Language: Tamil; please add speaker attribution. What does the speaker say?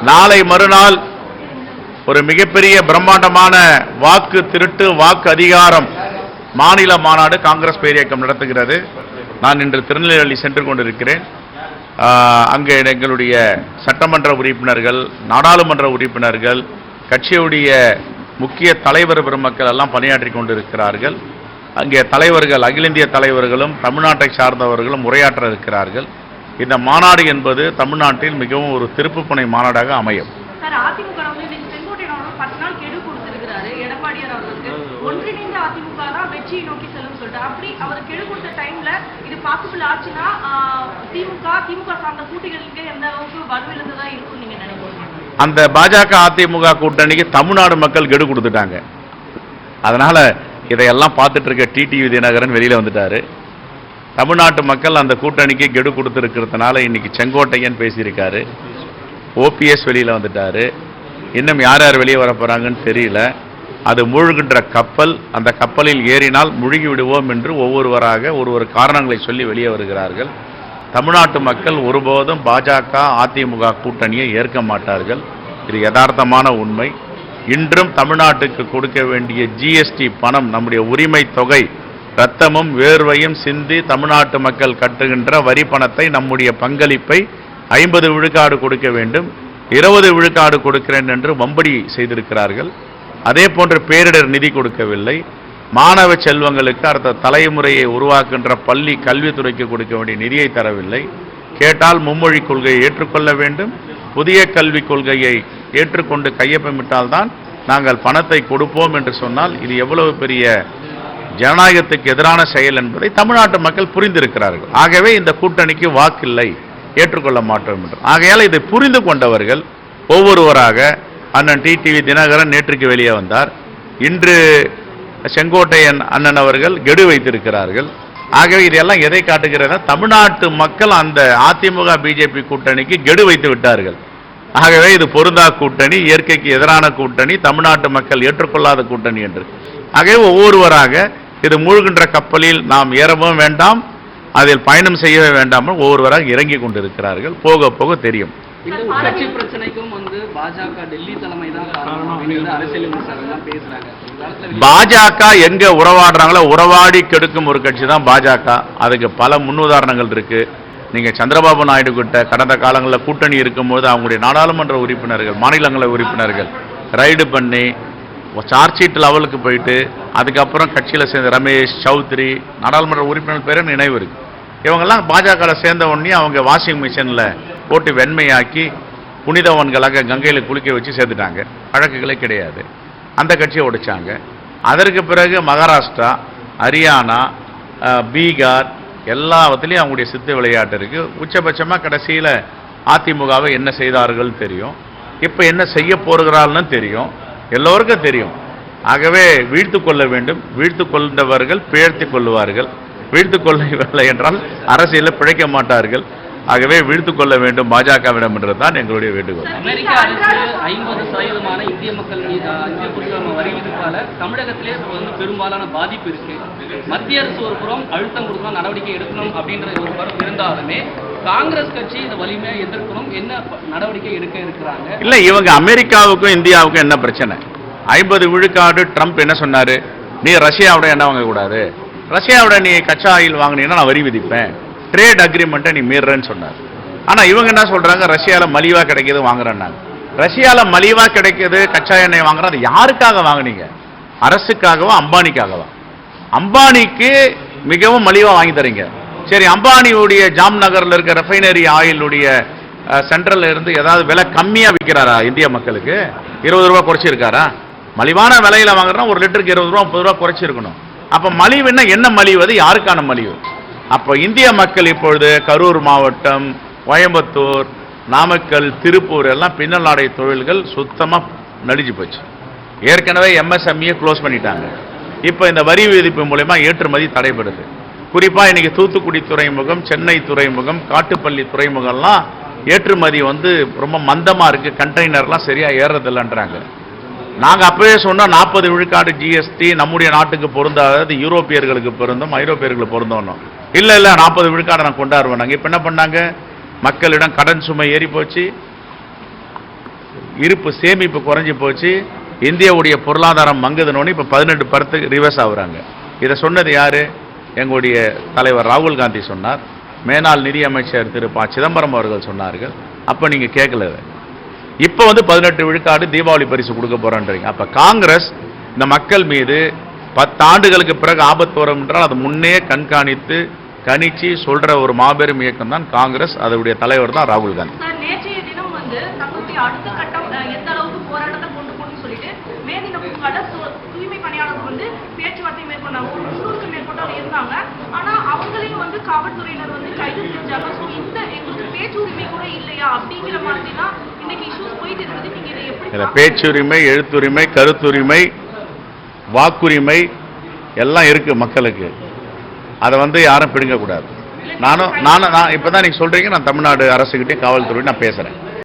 Speaker 1: நாளை மறுநாள் ஒரு மிகப்பெரிய பிரம்மாண்டமான வாக்கு திருட்டு வாக்கு அதிகாரம் மாநில மாநாடு காங்கிரஸ் பேரியக்கம் நடத்துகிறது. நான் இன்று திருநெல்வேலி சென்று கொண்டிருக்கிறேன். அங்கே எங்களுடைய சட்டமன்ற உறுப்பினர்கள், நாடாளுமன்ற உறுப்பினர்கள், கட்சியுடைய முக்கிய தலைவர் பெருமக்கள் எல்லாம் பணியாற்றி கொண்டிருக்கிறார்கள். அங்கே தலைவர்கள், அகில இந்திய தலைவர்களும் தமிழ்நாட்டை சார்ந்தவர்களும் உரையாற்ற இருக்கிறார்கள். இந்த மாநாடு என்பது தமிழ்நாட்டில் மிகவும் ஒரு திருப்புமுனை மாநாடாக அமையும். அந்த பாஜக அதிமுக கூட்டணிக்கு தமிழ்நாடு மக்கள் கெடு கொடுத்துட்டாங்க. அதனால இதையெல்லாம் பார்த்துட்டு இருக்க டிடிவி தினகரன் வெளியில வந்துட்டாரு. தமிழ்நாட்டு மக்கள் அந்த கூட்டணிக்கு கெடு கொடுத்துருக்கிறதுனால இன்னைக்கு செங்கோட்டையன் பேசியிருக்காரு. ஓபிஎஸ் வெளியில வந்துட்டாரு. இன்னும் யார் யார் வெளியே வர போறாங்கன்னு தெரியல. அது மூழ்கின்ற கப்பல், அந்த கப்பலில் ஏறினால் முழுகி விடுவோம் என்று ஒவ்வொருவராக ஒரு காரணங்களை சொல்லி வெளியே வருகிறார்கள். தமிழ்நாட்டு மக்கள் ஒருபோதும் பாஜக அதிமுக கூட்டணியை ஏற்க மாட்டார்கள். இது யதார்த்தமான உண்மை. இன்றும் தமிழ்நாட்டுக்கு கொடுக்க வேண்டிய ஜிஎஸ்டி பணம், நம்முடைய உரிமை தொகை, ரத்தமும் வேர்வையும் சிந்தி தமிழ்நாட்டு மக்கள் கட்டுகின்ற வரி பணத்தை, நம்முடைய பங்களிப்பை 50 விழுக்காடு கொடுக்க வேண்டும், 20 விழுக்காடு கொடுக்கிறேன் என்று வம்படி செய்திருக்கிறார்கள். அதே போன்று பேரிடர் நிதி கொடுக்கவில்லை. மாணவ செல்வங்களுக்கு அடுத்த தலைமுறையை உருவாக்குகின்ற பள்ளி கல்வித்துறைக்கு கொடுக்க வேண்டிய நிதியை தரவில்லை. கேட்டால் மும்மொழி கொள்கையை ஏற்றுக்கொள்ள வேண்டும், புதிய கல்விக் கொள்கையை ஏற்றுக்கொண்டு கையொப்பமிட்டால்தான் நாங்கள் பணத்தை கொடுப்போம் என்று சொன்னால் இது எவ்வளவு பெரிய ஜனநாயகத்துக்கு எதிரான செயல் என்பதை தமிழ்நாட்டு மக்கள் புரிந்திருக்கிறார்கள். ஆகவே இந்த கூட்டணிக்கு வாக்கில்லை, ஏற்றுக்கொள்ள மாட்டோம் என்று. ஆகையால் இதை புரிந்து கொண்டவர்கள் ஒவ்வொருவராக, அண்ணன் டிடிவி தினகரன் நேற்றுக்கு வெளியே வந்தார். இன்று செங்கோட்டையன் அண்ணன் அவர்கள் கெடு வைத்திருக்கிறார்கள். ஆகவே இதெல்லாம் எதை காட்டுகிறதா? தமிழ்நாட்டு மக்கள் அந்த அதிமுக பிஜேபி கூட்டணிக்கு கெடு வைத்து விட்டார்கள். ஆகவே இது பொருந்தா கூட்டணி, இயற்கைக்கு எதிரான கூட்டணி, தமிழ்நாட்டு மக்கள் ஏற்றுக்கொள்ளாத கூட்டணி என்று. ஆகவே ஒவ்வொருவராக இது மூழ்கின்ற கப்பலில் நாம் ஏறவும் வேண்டாம், அதில் பயணம் செய்யவே வேண்டாமல் ஒவ்வொருவராக இறங்கி கொண்டிருக்கிறார்கள். போக போக தெரியும்.
Speaker 2: கட்சி பிரச்சனைக்கும் பாஜக டெல்லி தலைமை தான் காரணம் அரசியல் விமர்சகர்கள் பேசுறாங்க.
Speaker 1: பாஜக எங்க உறவாடுறாங்களோ உறவாடி கெடுக்கும் ஒரு கட்சி தான் பாஜக. அதுக்கு பல முன்னுதாரணங்கள் இருக்கு. நீங்க சந்திரபாபு நாயுடு கிட்ட கடந்த காலங்களில் கூட்டணி இருக்கும்போது அவங்களுடைய நாடாளுமன்ற உறுப்பினர்கள், மாநிலங்களவை உறுப்பினர்கள் ரைடு பண்ணி சார்ஜ் ஷீட் லெவலுக்கு போயிட்டு அதுக்கப்புறம் கட்சியில் சேர்ந்த ரமேஷ் சௌத்ரி நாடாளுமன்ற உறுப்பினர் பேர நினைவு இருக்கு. இவங்கெல்லாம் பாஜகவில் சேர்ந்த உடனே அவங்க வாஷிங் மிஷினில் போட்டு வெண்மையாக்கி புனிதவன்களாக கங்கையில் குளிக்க வச்சு சேர்த்துட்டாங்க. வழக்குகளே கிடையாது. அந்த கட்சியை உடைச்சாங்க. அதற்கு பிறகு மகாராஷ்டிரா, ஹரியானா, பீகார் எல்லாத்துலேயும் அவங்களுடைய சித்து விளையாட்டு இருக்குது. உச்சபட்சமாக கடைசியில் அதிமுகவை என்ன செய்தார்கள் தெரியும், இப்போ என்ன செய்ய போகிறார்கள்னு தெரியும், எல்லோருக்கும் தெரியும். ஆகவே வீழ்த்து கொள்ள வேண்டும். வீழ்த்து கொண்டவர்கள் பிழைத்து கொள்வார்கள். வீழ்த்து கொள்ளவில்லை என்றால் அரசியலில் பிழைக்க மாட்டார்கள். ஆகவே வீழ்த்து கொள்ள வேண்டும் பாஜகவிடம் என்றுதான் எங்களுடைய வேண்டுகோள்.
Speaker 2: அமெரிக்க அரசு 50% இந்திய மக்கள் வரி விதிப்பால தமிழகத்திலே பெரும்பாலான பாதிப்பு இருக்கு. மத்திய அரசு ஒரு புறம் அழுத்தம் கொடுக்கணும், நடவடிக்கை எடுக்கணும் அப்படின்ற ஒரு புறம் இருந்தாலுமே காங்கிரஸ் கட்சி இந்த வலிமையை எதிர்க்கணும், என்ன நடவடிக்கை எடுக்க இருக்கிறாங்க? இல்ல,
Speaker 1: இவங்க அமெரிக்காவுக்கும் இந்தியாவுக்கும் என்ன பிரச்சனை? 50 விழுக்காடு ட்ரம்ப் என்ன சொன்னாரு? நீ ரஷ்யாவோட என்ன வாங்கக்கூடாது, ரஷ்யாவோட நீ கச்சா ஆயில் வாங்கினீங்கன்னா நான் வரி விதிப்பேன், ட்ரேட் அக்ரிமெண்ட்டை நீ மீறன்னு சொன்னார். ஆனால் இவங்க என்ன சொல்றாங்க? ரஷ்யாவில் மலிவா கிடைக்கிது வாங்குறேன்னாங்க. ரஷ்யாவில் மலிவா கிடைக்கிது கச்சா எண்ணெய் வாங்குறது யாருக்காக வாங்கினீங்க? அரசுக்காகவா அம்பானிக்காகவா? அம்பானிக்கு மிகவும் மலிவா வாங்கி தரீங்க. சரி, அம்பானியுடைய ஜாம் நகரில் இருக்க ரெஃபைனரி ஆயிலுடைய சென்ட்ரல்ல இருந்து ஏதாவது விலை கம்மியாக விற்கிறாரா? இந்திய மக்களுக்கு 20 ரூபா குறைச்சிருக்காரா? மலிவான விலையில வாங்குறோம், 1 லிட்டருக்கு 20 ரூபா 30 ரூபா குறைச்சிருக்கணும். அப்போ மலிவுன்னா என்ன மலிவு? அது யாருக்கான மலிவு? அப்போ இந்திய மக்கள் இப்பொழுது கரூர் மாவட்டம், கோயம்புத்தூர், நாமக்கல், திருப்பூர் எல்லாம் பின்னல் ஆடை தொழில்கள் சுத்தமாக நடிச்சு போச்சு. ஏற்கனவே எம்எஸ்எம்இயை க்ளோஸ் பண்ணிட்டாங்க. இப்போ இந்த வரி விதிப்பு மூலமா ஏற்றுமதி தடைபடுது. குறிப்பாக இன்னைக்கு தூத்துக்குடி துறைமுகம், சென்னை துறைமுகம், காட்டுப்பள்ளி துறைமுகம்லாம் ஏற்றுமதி ரொம்ப மந்தமாக இருக்குது. கண்டெய்னர்லாம் சரியாக ஏறதில்லைன்றாங்க. நாங்கள் அப்பவே சொன்னோம் 40 விழுக்காடு ஜிஎஸ்டி நம்முடைய நாட்டுக்கு பொருந்தாதது, யூரோப்பியர்களுக்கு பொருந்தும், ஐரோப்பியர்களுக்கு பொருந்தோம். இல்லை 40 விழுக்காடு நான் கொண்டாடுவேன். நாங்கள் இப்போ என்ன பண்ணாங்க? மக்களிடம் கடன் சுமை ஏறி போச்சு, இருப்பு சேமிப்பு குறைஞ்சி போச்சு, இந்தியாவுடைய பொருளாதாரம் மங்குதுன்னு இப்போ 18% ரிவர்ஸ் ஆகுறாங்க. இதை சொன்னது யாரு? எங்களுடைய தலைவர் ராகுல் காந்தி சொன்னார், மேனாள் நிதியமைச்சர் திரு ப சிதம்பரம் அவர்கள் சொன்னார்கள். அப்போ நீங்கள் கேட்கல. இப்போ 18 விழுக்காடு தீபாவளி பரிசு கொடுக்க போறேன்றீங்க. அப்போ காங்கிரஸ் இந்த மக்கள் மீது 10 ஆண்டுகளுக்கு பிறகு ஆபத்து வரும் என்றால் அது முன்னே கண்காணித்து கணிச்சு சொல்ற ஒரு மாபெரும் இயக்கம் தான் காங்கிரஸ். அதனுடைய தலைவர் தான் ராகுல் காந்தி.
Speaker 3: நேற்றைய தினம் தங்களுடைய அடுத்த கட்டம் எந்த அளவுக்கு போராட்டத்தை கொண்டு போகணும்னு சொல்லிட்டு மேதினம் தூய்மை பணியாளர்கள் பேச்சுவார்த்தை மேற்கொண்டாங்க. ஒரு 300க்கு மேற்பட்டவர் இருந்தாங்க. ஆனா அவங்களையும் காவல்துறையினர் கைது செஞ்சாங்க. ஸோ இந்த எங்களுக்கு பேச்சு உரிமை கூட இல்லையா அப்படிங்கிற மாதிரி தான் இன்னைக்கு இஷ்யூஸ் போயிட்டு இருக்குது. நீங்க இதை எப்படி
Speaker 1: பேச்சுரிமை, எழுத்துரிமை, கருத்துரிமை, வாக்குரிமை எல்லாம் இருக்கு மக்களுக்கு. அதை யாரும் பிடுங்கக்கூடாது. நான் இப்பதான் நீங்க சொல்றீங்க, நான் தமிழ்நாடு அரசுகிட்டே காவல்துறை நான் பேசுறேன்.